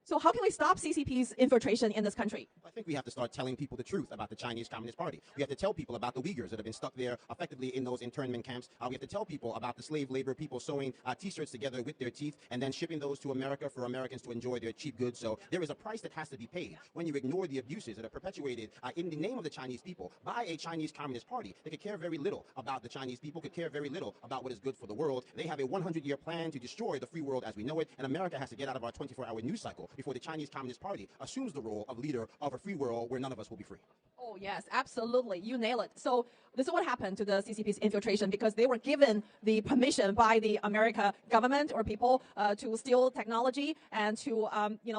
So how can we stop CCP's infiltration in this country? I think we have to start telling people the truth about the Chinese Communist Party. We have to tell people about the Uyghurs that have been stuck there effectively in those internment camps. We have to tell people about the slave labor, people sewing T-shirts together with their teeth and then shipping those to America for Americans to enjoy their cheap goods. So there is a price that has to be paid when you ignore the abuses that are perpetuated in the name of the Chinese people by a Chinese Communist Party that could care very little about the Chinese people, could care very little about what is good for the world. They have a 100-year plan to destroy the free world as we know it, and America has to get out of our 24-hour news cycle before the Chinese Communist Party assumes the role of leader of a free world where none of us will be free. Oh, yes, absolutely. You nail it. So this is what happened to the CCP's infiltration because they were given the permission by the American government or people to steal technology and to,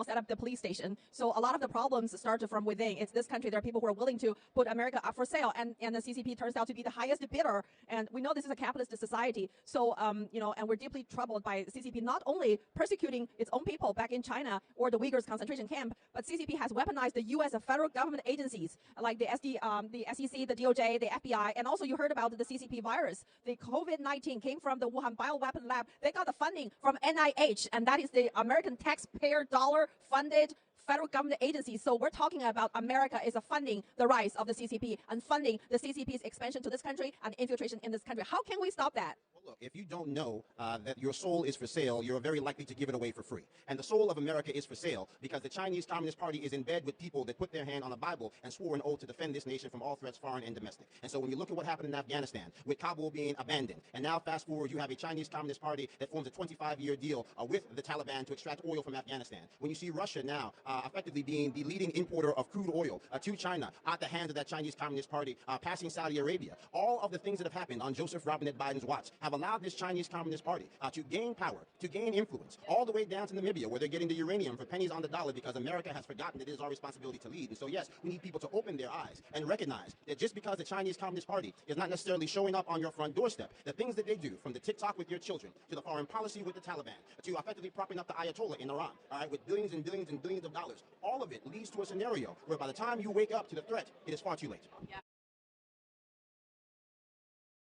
set up the police station. So a lot of the problems started from within. It's this country. There are people who are willing to put America up for sale, and the CCP turns out to be the highest bidder. And we know this is a capitalist society. So, and we're deeply troubled by CCP not only persecuting its own people back in China or the Uyghurs concentration camp, but CCP has weaponized the U.S. federal government agencies like the SEC, the DOJ, the FBI, and also you heard about the CCP virus. The COVID-19 came from the Wuhan bioweapon lab. They got the funding from NIH, and that is the American taxpayer dollar funded federal government agency. So we're talking about America is funding the rise of the CCP and funding the CCP's expansion to this country and infiltration in this country. How can we stop that? Look, if you don't know that your soul is for sale, you're very likely to give it away for free. And the soul of America is for sale because the Chinese Communist Party is in bed with people that put their hand on the Bible and swore an oath to defend this nation from all threats, foreign and domestic. And so when you look at what happened in Afghanistan, with Kabul being abandoned, and now fast forward, you have a Chinese Communist Party that forms a 25-year deal with the Taliban to extract oil from Afghanistan. When you see Russia now effectively being the leading importer of crude oil to China at the hands of that Chinese Communist Party, passing Saudi Arabia, all of the things that have happened on Joseph Robinette Biden's watch have allowed this Chinese Communist Party to gain power, to gain influence, all the way down to Namibia, where they're getting the uranium for pennies on the dollar because America has forgotten that it is our responsibility to lead. And so, yes, we need people to open their eyes and recognize that just because the Chinese Communist Party is not necessarily showing up on your front doorstep, the things that they do, from the TikTok with your children, to the foreign policy with the Taliban, to effectively propping up the Ayatollah in Iran, all right, with billions and billions and billions of dollars, all of it leads to a scenario where by the time you wake up to the threat, it is far too late. Yeah.